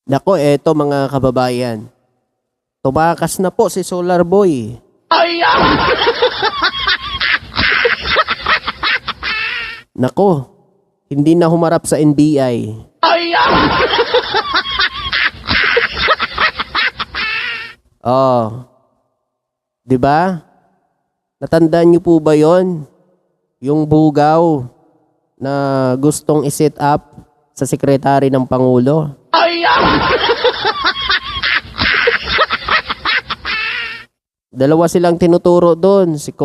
Nako, eto mga kababayan. Tumakas na po si Solar Boy. Nako, hindi na humarap sa NBI. Oh. 'Di ba? Natandaan niyo po ba 'yon? Yung bugaw na gustong i-set up sa sekretary ng Pangulo. Dalawa silang tinuturo doon, si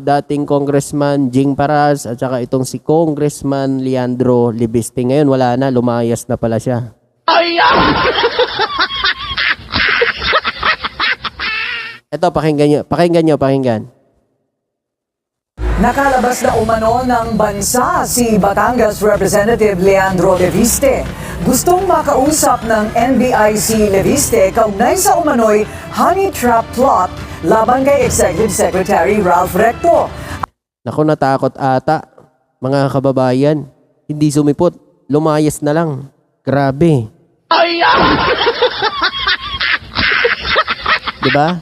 dating Congressman Jing Paras at saka itong si Congressman Leandro Libiste. Ngayon wala na, lumayas na pala siya. Ito, pakinggan nyo. Nakalabas na umano ng bansa si Batangas Representative Leandro Libiste. Gustong makausap ng NBI si Libiste kaugnay sa umano'y honey trap plot laban kay Executive Secretary Ralph Recto. Naku, natakot ata, mga kababayan. Hindi sumipot, lumayas na lang. Grabe. Diba?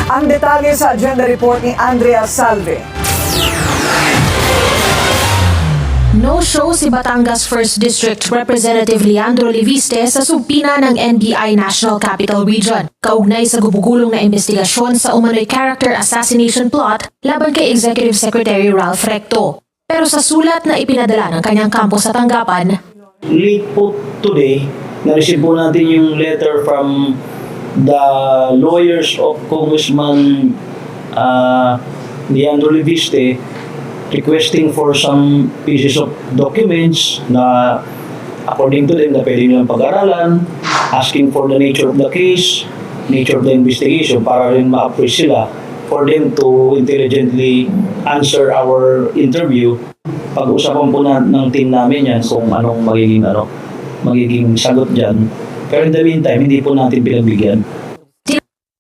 Ang detalye sa agenda report ni Andrea Salve. No-show si Batangas 1st District Representative Leandro Libiste sa subpina ng NBI National Capital Region, kaugnay sa gubugulong na investigasyon sa umano'y character assassination plot laban kay Executive Secretary Ralph Recto. Pero sa sulat na ipinadala ng kanyang kampo sa tanggapan, late po today, na-receive po natin yung letter from the lawyers of Congressman Leandro Libiste requesting for some pieces of documents na according to them na pwede nilang pag-aralan, asking for the nature of the case, nature of the investigation para rin ma-appraise sila for them to intelligently answer our interview. Pag-usapan po ng team namin yan kung anong magiging sagot dyan. Pero in the meantime, hindi po natin pinagbigyan.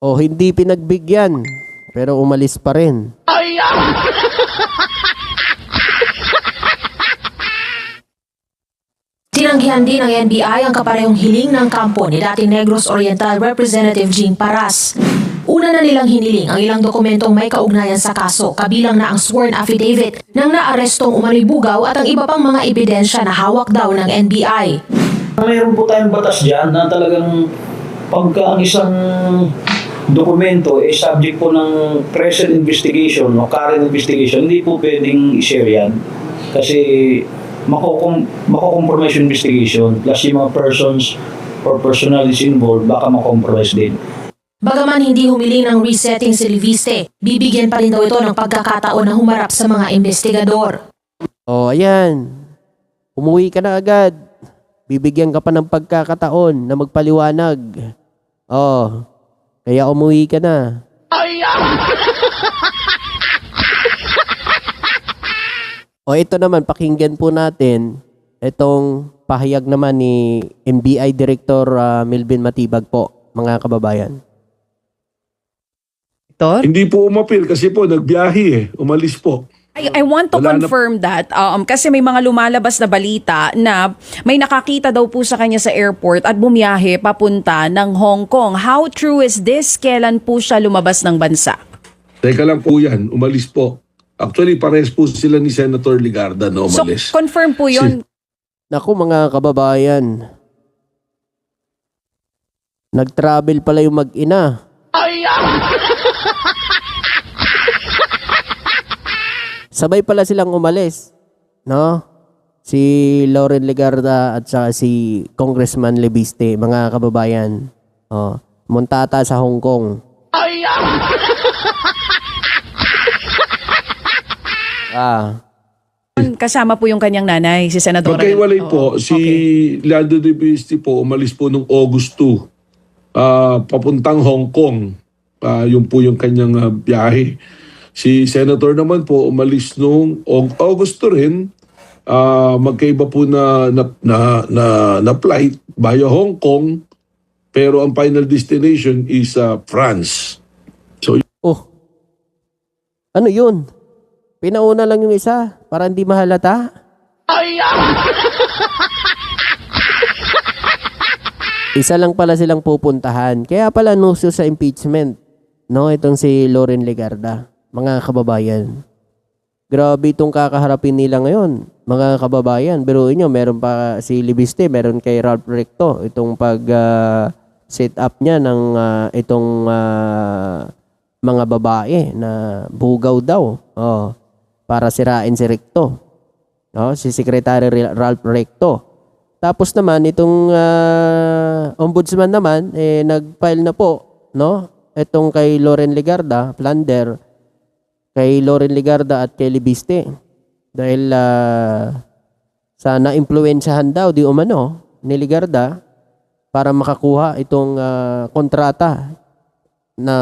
Hindi pinagbigyan, pero umalis pa rin. tinanggihan din ng NBI ang kaparehong hiling ng kampo ni dating Negros Oriental Representative Jing Paras. Una na nilang hiniling ang ilang dokumentong may kaugnayan sa kaso, kabilang na ang sworn affidavit ng naarestong umano'y bugaw at ang iba pang mga ebidensya na hawak daw ng NBI. Mayroon po tayong batas dyan na talagang pagka ang isang dokumento ay subject po ng present investigation o current investigation, hindi po pwedeng i-share yan. Kasi mako-compromise yung investigation plus yung mga persons or personalities involved baka makompromise din. Bagaman hindi humiling ng resetting si Libiste, bibigyan pa rin daw ito ng pagkakataon na humarap sa mga investigador. Ayan. Umuwi ka na agad. Bibigyan ka pa ng pagkakataon na magpaliwanag. Kaya umuwi ka na. Ito naman, pakinggan po natin itong pahayag naman ni NBI Director Melvin Matibag po, mga kababayan. Hindi po umapil kasi po nagbiyahe umalis po. I want to confirm that kasi may mga lumalabas na balita na may nakakita daw po sa kanya sa airport at bumiyahe papunta ng Hong Kong. How true is this? Kailan po siya lumabas ng bansa? Teka lang po yan, umalis po. Actually, pares po sila ni Senator Ligarda na umalis. So, confirm po yun. Naku mga kababayan, nag-travel pala yung mag-ina. Sabay pala silang umalis, no? Si Lauren Ligarda at saka si Congressman Libiste, mga kababayan. Muntata sa Hong Kong. Kasama po yung kanyang nanay, si Senadora. Magkaiwalay po, si Leandro Libiste po umalis po noong August 2, papuntang Hong Kong. Yun po yung kanyang biyahe. Si Senator naman po umalis noong August 2 rin, magkaiba po na flight via Hong Kong, pero ang final destination is France. So, ano yun? Pinauna lang yung isa para hindi mahalata? Isa lang pala silang pupuntahan. Kaya pala nuso sa impeachment. No, itong si Loren Legarda. Mga kababayan. Grabe itong kakaharapin nila ngayon. Mga kababayan. Biruin nyo, meron pa si Libiste, meron kay Ralph Recto. Itong set up niya ng itong mga babae na bugaw daw. Oh, para sirain si Recto. Oh, si Secretary Ralph Recto. Tapos naman itong ombudsman naman nag-file na po, no? Itong kay Loren Legarda, plunder kay Loren Legarda at kay Libiste. Dahil sa na-impluwensyahan daw di umano ni Legarda para makakuha itong kontrata na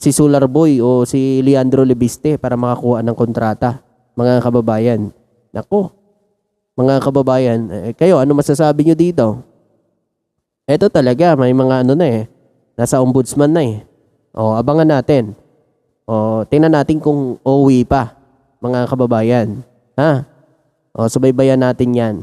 si Solar Boy o si Leandro Libiste para makakuha ng kontrata. Mga kababayan. Nako. Mga kababayan, kayo, ano masasabi nyo dito? Ito talaga, may mga nasa ombudsman na O, abangan natin. O, tingnan natin kung uuwi pa, mga kababayan. Ha? O, subaybayan natin yan.